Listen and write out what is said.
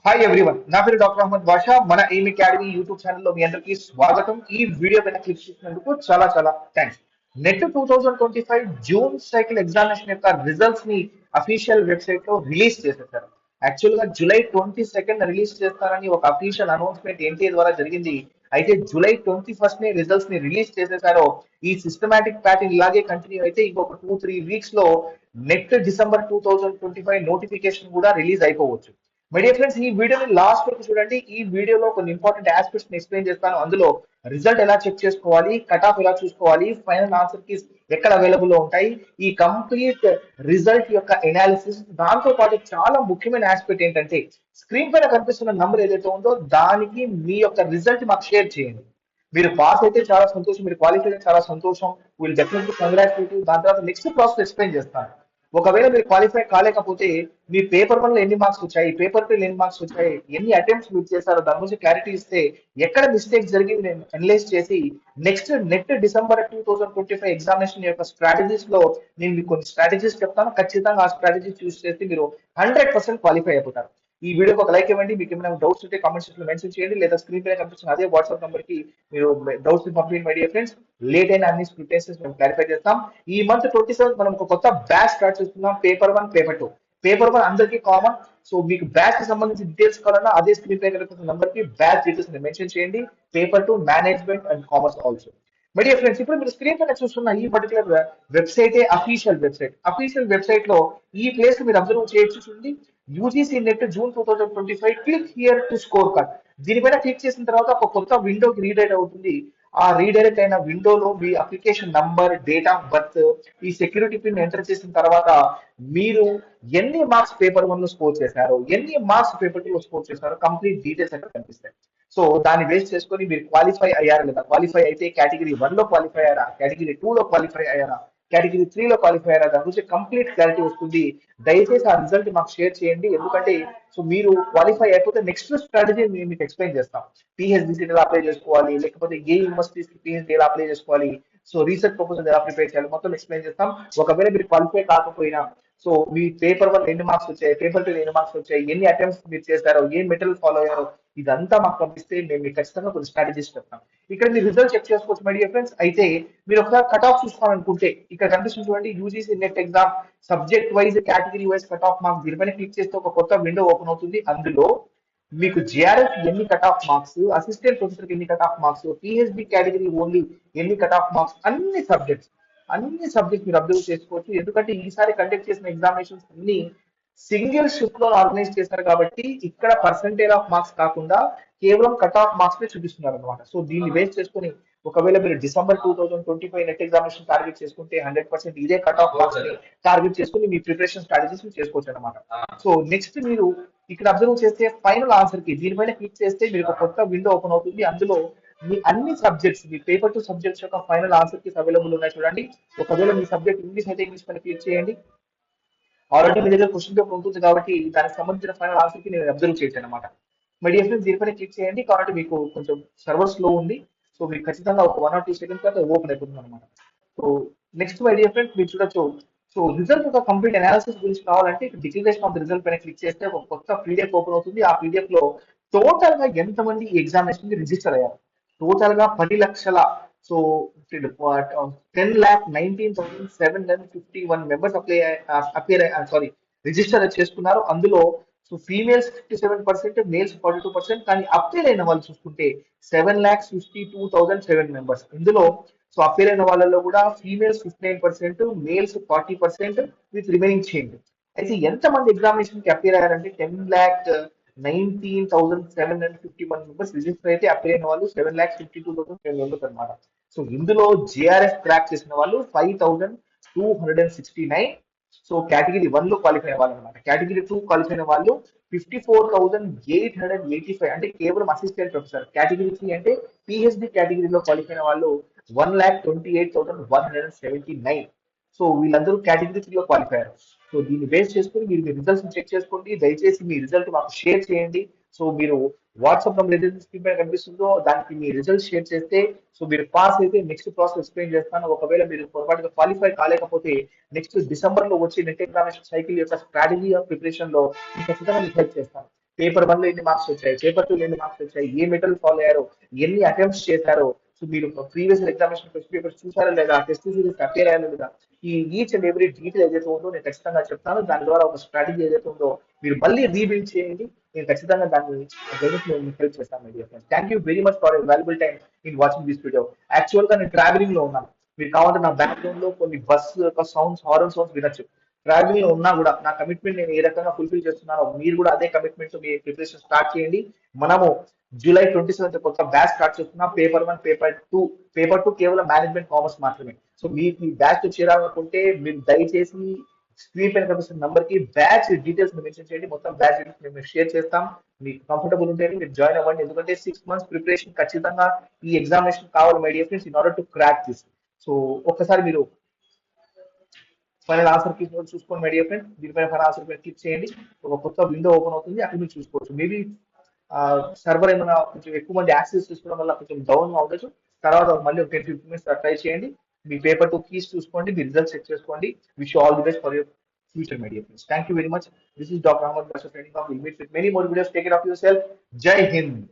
Hi everyone, నా పేరు doctor Ahmed బాషా. మన ఎయిమ్ అకాడమీ యూట్యూబ్ ఛానల్లో మీ అందరికీ స్వాగతం. ఈ వీడియో పైన క్లిక్ చేసినందుకు చాలా చాలా thanks. Net 2025 June cycle examination యొక్క రిజల్ట్స్ ని అఫీషియల్ వెబ్సైట్ లో రిలీజ్ చేసేసారు. యాక్చువల్ గా జూలై 22 రిలీజ్ చేస్తారని ఒక అఫీషియల్ అనౌన్స్మెంట్ ఎన్టీఏ ద్వారా జరిగింది. అయితే జూలై 21 నే రిజల్ట్స్ ని రిలీజ్ చేసేసారో. ఈ సిస్టమాటిక్ ప్యాటర్న్ ఇలాగే కంటిన్యూ అయితే ఇంకొక 2-3 వీక్స్ లో నెట్ డిసెంబర్ 2025 నోటిఫికేషన్ కూడా రిలీజ్ అయిపోవచ్చు. మై డియర్ ఫ్రెండ్స్, ఈ వీడియోని లాస్ట్ వరకు చూడండి. ఈ వీడియోలో కొన్ని ఇంపార్టెంట్ ఆస్పెక్ట్స్ ని ఎక్స్ప్లెయిన్ చేస్తాను. అందులో రిజల్ట్ ఎలా చెక్ చేసుకోవాలి, కట్ ఆఫ్ ఎలా చూసుకోవాలి, ఫైనల్ ఆన్సర్ కీస్ ఎక్కడ అవైలబుల్ లో ఉంటాయి, ఈ కంప్లీట్ రిజల్ట్ యొక్క ఎనాలిసిస్. దాంతో పాటు చాలా ముఖ్యమైన ఆస్పెక్ట్ ఏంటంటే, స్క్రీన్ పైన కనిపిస్తున్న నంబర్ ఏదైతే ఉందో దానికి మీ యొక్క రిజల్ట్ మాకు షేర్ చేయండి. మీరు పాస్ అయితే చాలా సంతోషం, మీరు క్వాలిఫై అయితే చాలా సంతోషం. Will definitely congratulate. దాని తర్వాత నెక్స్ట్ ప్రాసెస్ ఎక్స్ప్లెయిన్ చేస్తాను. ఒకవేళ మీరు క్వాలిఫై కాలేకపోతే మీ పేపర్ వన్ లో ఎన్ని మార్క్స్ వచ్చాయి, పేపర్ టూ ఎన్ని మార్క్స్ వచ్చాయి, ఎన్ని అటెంప్ట్స్ మీరు చేశారో దాని గురించి క్లారిటీ ఇస్తే ఎక్కడ మిస్టేక్ జరిగింది నేను అనలైజ్ చేసి నెక్స్ట్ నెట్ డిసెంబర్ 2025 ఎగ్జామినేషన్ యొక్క స్ట్రాటజీస్ లో నేను మీకు కొన్ని స్ట్రాటజీస్ చెప్తాను. ఖచ్చితంగా ఆ స్ట్రాటజీ చూస్ చేసి మీరు 100% క్వాలిఫై అయిపోతారు. ఈ వీడియోకి ఒక లైక్ ఇవ్వండి. మీకు ఏమైనా డౌట్స్ ఉంటే కామెంట్ సెక్షన్ లో మెన్షన్ చేయండి, లేదా స్క్రీన్ పైన కనిపిస్తున్న అదే వాట్సాప్ నంబర్ కి మీరు డౌట్స్ పంపించండి. మై డియర్ ఫ్రెండ్స్, లేట్ అయిన అన్ని ప్రిపరేషన్స్ మేము క్లారిఫై చేస్తాం. ఈ మంత్ 27 మనం ఒక కొత్త బ్యాచ్ స్టార్ట్ చేస్తున్నాం. Paper one, paper two. Paper one అందరికీ కామన్. సో మీకు బ్యాచ్ కి సంబంధించి డీటెయిల్స్ కావాలన్నా అదే స్క్రీన్ పై కనిపిస్తున్న నంబర్ కి బ్యాచ్ డీటెయిల్స్ మెన్షన్ చేయండి. Paper two, management and commerce also. My dear friends, ఇప్పుడు మీరు స్క్రీన్ పైన చూస్తున్న ఈ particular website official website. Official website లో ఈ ప్లేస్ మీరు అబ్జర్వ్ చేయొచ్చు. చూడండి, UGC net June 2025, click here to score card. దీనిపైన క్లిక్ చేసిన తర్వాత ఒక కొత్త విండోకి రీడైరెక్ట్ అవుతుంది. ఆ రీడైరెక్ట్ అయిన విండోలో మీ application number, date of birth, ఈ సెక్యూరిటీ పిన్ ఎంటర్ చేసిన తర్వాత మీరు ఎన్ని మార్క్స్ పేపర్ వన్ లో స్కోర్ చేశారో, ఎన్ని మార్క్స్ పేపర్ టూ లో స్కోర్ చేశారో కంప్లీట్ డీటెయిల్స్ అక్కడ కనిపిస్తాయి. సో దాన్ని బేస్ చేసుకొని మీరు క్వాలిఫై అయ్యారా లేదా, క్వాలిఫై అయితే కేటగిరీ వన్ లో క్వాలిఫై అయ్యారా, కేటగిరీ టూ లో క్వాలిఫై అయ్యారా, కేటగిరీ త్రీ లో క్వాలిఫై అయ్యారా, దాని గురించి కంప్లీట్ క్లారిటీ వస్తుంది. దయచేసి ఆ రిజల్ట్ మాకు షేర్ చేయండి. ఎందుకంటే సో మీరు క్వాలిఫై అయిపోతే నెక్స్ట్ స్ట్రాటజీ మేము మీకు ఎక్స్ప్లెయిన్ చేస్తాం. పిహెచ్డి ఎలా అప్లై చేసుకోవాలి, లేకపోతే ఏ యూనివర్సిటీస్ పిహెచ్డి ఎలా అప్లై చేసుకోవాలి, సో రీసెర్చ్ ప్రపోజల్ ఎలా ప్రిపేర్ చేయాలి, మొత్తం ఎక్స్ప్లెయిన్ చేస్తాం. ఒకవేళ మీరు క్వాలిఫై కాకపోయినా, సో మీ పేపర్ వన్ ఎన్ని మార్క్స్ వచ్చాయి, పేపర్ టూ ఎన్ని మార్క్స్ వచ్చాయి, ఎన్ని అటెంప్ట్స్ మీరు చేశారో, ఏ మెటీరియల్ ఫాలో అయ్యారో, ఇదంతా మాకు పంపిస్తే మేము మీకు ఖచ్చితంగా కొన్ని స్ట్రాటజీస్ చెప్తాం. ఇక్కడ మీరు రిజల్ట్ చెక్ చేసుకోవచ్చు మై డియర్ ఫ్రెండ్స్. అయితే మీరు ఒకసారి కట్ ఆఫ్ చూసుకోవాలనుకుంటే ఇక్కడ కనిపిస్తుంది చూడండి, UGC net exam subject wise, category wise cut off marks. దీనిపైన క్లిక్ చేస్తే ఒక కొత్త విండో ఓపెన్ అవుతుంది. అందులో మీకు జేఆర్ఎఫ్ ఎన్ని cut off marks, assistant professor ఎన్ని cut off marks, PhD category only ఎన్ని కట్ ఆఫ్ మార్క్స్, అన్ని సబ్జెక్ట్స్ మీరు అబ్జర్వ్ చేసుకోవచ్చు. ఎందుకంటే ఈసారి కండక్ట్ చేసిన ఎగ్జామినేషన్స్ అన్ని సింగిల్ షిఫ్ట్ లో ఆర్గనైజ్ చేశారు కాబట్టి ఇక్కడ పర్సంటేజ్ ఆఫ్ మార్క్స్ కాకుండా కేవలం కట్ ఆఫ్ మార్క్స్ ని చూపిస్తున్నారు అనమాట. సో దీన్ని బేస్ చేసుకుని ఒకవేళ మీరు డిసెంబర్ 2025 నెట్ ఎగ్జామినేషన్ టార్గెట్ చేసుకుంటే 100% ఇదే కట్ ఆఫ్ మార్క్స్ ని టార్గెట్ చేసుకుని మీ ప్రిపరేషన్ స్ట్రాటజీస్ చేసుకోవచ్చు అనమాట. సో నెక్స్ట్ మీరు ఇక్కడ అబ్జర్వ్ చేస్తే ఫైనల్ ఆన్సర్ కి దీనిపైన క్లిక్ చేస్తే మీరు ఒక కొత్త విండో ఓపెన్ అవుతుంది. అందులో మీ అన్ని సబ్జెక్ట్స్, మీ పేపర్ టూ సబ్జెక్ట్స్ యొక్క ఫైనల్ ఆన్సర్ కి అవైలబుల్ ఉన్నాయి. చూడండి, ఒకవేళ మీ సబ్జెక్ట్ ఇంగ్లీష్ అయితే ఇంగ్లీష్ పైన క్లిక్ చేయండి. ఆల్రెడీ మీ దగ్గర క్వశ్చన్ పేపర్ ఉంటుంది కాబట్టి దానికి సంబంధించిన ఫైనల్ ఆన్సర్ కి నేను అబ్జర్వ్ చేశాను అనమాట. మై డియర్ ఫ్రెండ్స్, దీనిపైన క్లిక్ చేయండి. కాబట్టి మీకు కొంచెం సర్వర్ స్లో ఉంది. సో మీకు ఖచ్చితంగా ఒక 1 or 2 seconds తర్వాత ఓపెన్ అయిపోతుంది అనమాట. So next my dear friends, మీరు చూడొచ్చు. సో రిజల్ట్ యొక్క కంప్లీట్ అనాలిసిస్ గురించి కావాలంటే డిక్లరేషన్ ఆఫ్ ద రిజల్ట్ పైన క్లిక్ చేస్తే ఒక కొత్త పీడిఎఫ్ ఓపెన్ అవుతుంది. ఆ పీడిఎఫ్ లో టోటల్ గా ఎంతమంది ఎగ్జామినేషన్ కి రిజిస్టర్ అయ్యారు, టోటల్ గా 10 లక్షల, so 10,19,751 members appear, sorry, register చేసుకున్నారు. అందులో సో ఫీమేల్స్ 57%, మేల్స్ 42%. కానీ అప్పీర్ అయిన వాళ్ళు చూసుకుంటే 7,52,007 మెంబర్స్. ఇందులో సో అప్పీర్ అయిన వాళ్ళలో కూడా females 59%, males 40%, with remaining change. అయితే ఎంతమంది ఎగ్జామినేషన్ కి అప్పీర్ అయ్యారంటే 10,19,751 మెంబర్స్ రిజిస్టర్ అయితే అప్పీర్ అయిన వాళ్ళు 7,52,700 అనమాట. సో ఇందులో జేఆర్ఎఫ్ క్రాక్ చేసిన వాళ్ళు 5,269. సో కేటగిరీ వన్ లో క్వాలిఫై అవ్వాలి అనమాట. కేటగిరీ టూ క్వాలిఫై అయిన వాళ్ళు 54,885, అంటే కేవలం అసిస్టెంట్ ప్రొఫెసర్. కేటగిరీ త్రీ అంటే పిహెచ్డి కేటగిరీలో క్వాలిఫై అయిన వాళ్ళు 1,28,179. సో వీళ్ళందరూ కేటగిరీ త్రీ లో క్వాలిఫై అయ్యారు. సో దీన్ని బేస్ చేసుకుని మీరు మీ రిజల్ట్స్ చెక్ చేసుకోండి. దయచేసి మీ రిజల్ట్ మాకు షేర్ చేయండి. సో మీరు వాట్సాప్ నంబర్ ఏదైతే స్క్రీన్ పైన కనిపిస్తుందో దానికి మీ రిజల్ట్ షేర్ చేస్తే, సో మీరు పాస్ అయితే నెక్స్ట్ ప్రాసెస్ ఎక్స్ప్లెయిన్ చేస్తాను. ఒకవేళ మీరు పొరపాటుగా క్వాలిఫై కాలేకపోతే నెక్స్ట్ డిసెంబర్ లో వచ్చే నెట్ ఎగ్జామినేషన్ సైకిల్ యొక్క స్ట్రాటజీ ఆఫ్ ప్రిపరేషన్ లో మీకు ఖచ్చితంగా మీకు హెల్ప్ చేస్తాను. పేపర్ 1 లో ఎన్ని మార్క్స్ వచ్చాయి, పేపర్ 2 లో ఎన్ని మార్క్స్ వచ్చాయి, ఏ మెథడ్ ఫాలో అయ్యారో, ఎన్ని అటెంప్ట్స్ చేశారో, సో మీరు ప్రీవియస్ ఎగ్జామినేషన్ క్వశ్చన్ పేపర్స్ చూసారా లేదా, టెస్ట్ సిరీస్ అపేర్ అయ్యారా లేదా, ఈ ఈచ్ అండ్ ఎవ్రీ డీటెయిల్ ఏదైతే ఉందో నేను ఖచ్చితంగా చెప్తాను. దాని ద్వారా ఒక స్ట్రాటజీ ఏదైతే ఉందో మీరు మళ్ళీ రీబిల్డ్ చేయండి. నేను ఖచ్చితంగా దాన్ని మీకు హెల్ప్ చేస్తాను my dear friends. Thank you very much for valuable time in watching this video. Actual గా నేను ట్రావెలింగ్ లో ఉన్నాను. మీరు కావాలంటే నా బ్యాక్గ్రౌండ్ లో కొన్ని బస్ యొక్క సౌండ్స్, హారన్ సౌండ్స్ వినొచ్చు. ట్రావెలింగ్ లో ఉన్నా కూడా నా కమిట్మెంట్ నేను ఏ రకంగా ఫుల్ఫిల్ చేస్తున్నానో మీరు కూడా అదే కమిట్మెంట్ తో మీ ప్రిపరేషన్ స్టార్ట్ చేయండి. మనము జూలై 27 కొత్త బ్యాచ్ స్టార్ట్ చేస్తున్నాం. పేపర్ 1, పేపర్ 2 కేవలం మేనేజ్మెంట్ కామర్స్ మాత్రమే. సో మీకు ఈ బ్యాచ్ చేరాలనుకుంటే మీరు దయచేసి స్క్రీన్ పైన కనిపిస్తున్న నంబర్ కి బ్యాచ్ డీటెయిల్స్ మెన్షన్ చేయండి. మొత్తం బ్యాచ్ డీటెయిల్స్ మేము షేర్ చేస్తాం. మీకు కంఫర్టబుల్ ఉంటే మీరు జాయిన్ అవ్వండి. ఎందుకంటే 6 months ప్రిపరేషన్ ఖచ్చితంగా ఈ ఎగ్జామినేషన్ కావాలి my dear friends, in order to crack this. So ఒక్కసారి మీరు ఫైనల్ ఆన్సర్ కీ చూసుకోండి మై డియర్ ఫ్రెండ్. దీనిపైన ఫైనల్ ఆన్సర్ పైన క్లిక్ చేయండి. ఒక కొత్త విండో ఓపెన్ అవుతుంది, అక్కడ మీరు చూసుకోవచ్చు. మేబీ సర్వర్ ఏమైనా కొంచెం ఎక్కువ మంది యాక్సెస్ తీసుకోవడం వల్ల కొంచెం డౌన్ ఉండొచ్చు. తర్వాత మళ్ళీ ఒక 10-15 minutes ట్రై చేయండి. మీ పేపర్ 2 కీస్ చూసుకోండి, మీ రిజల్ట్ చెక్ చేసుకోండి. Wish all the best for your future, my dear friends. Thank you very much. This is Dr. Ahmed Basha signing off. We'll meet with many more videos. Take care of yourself. Jai Hind.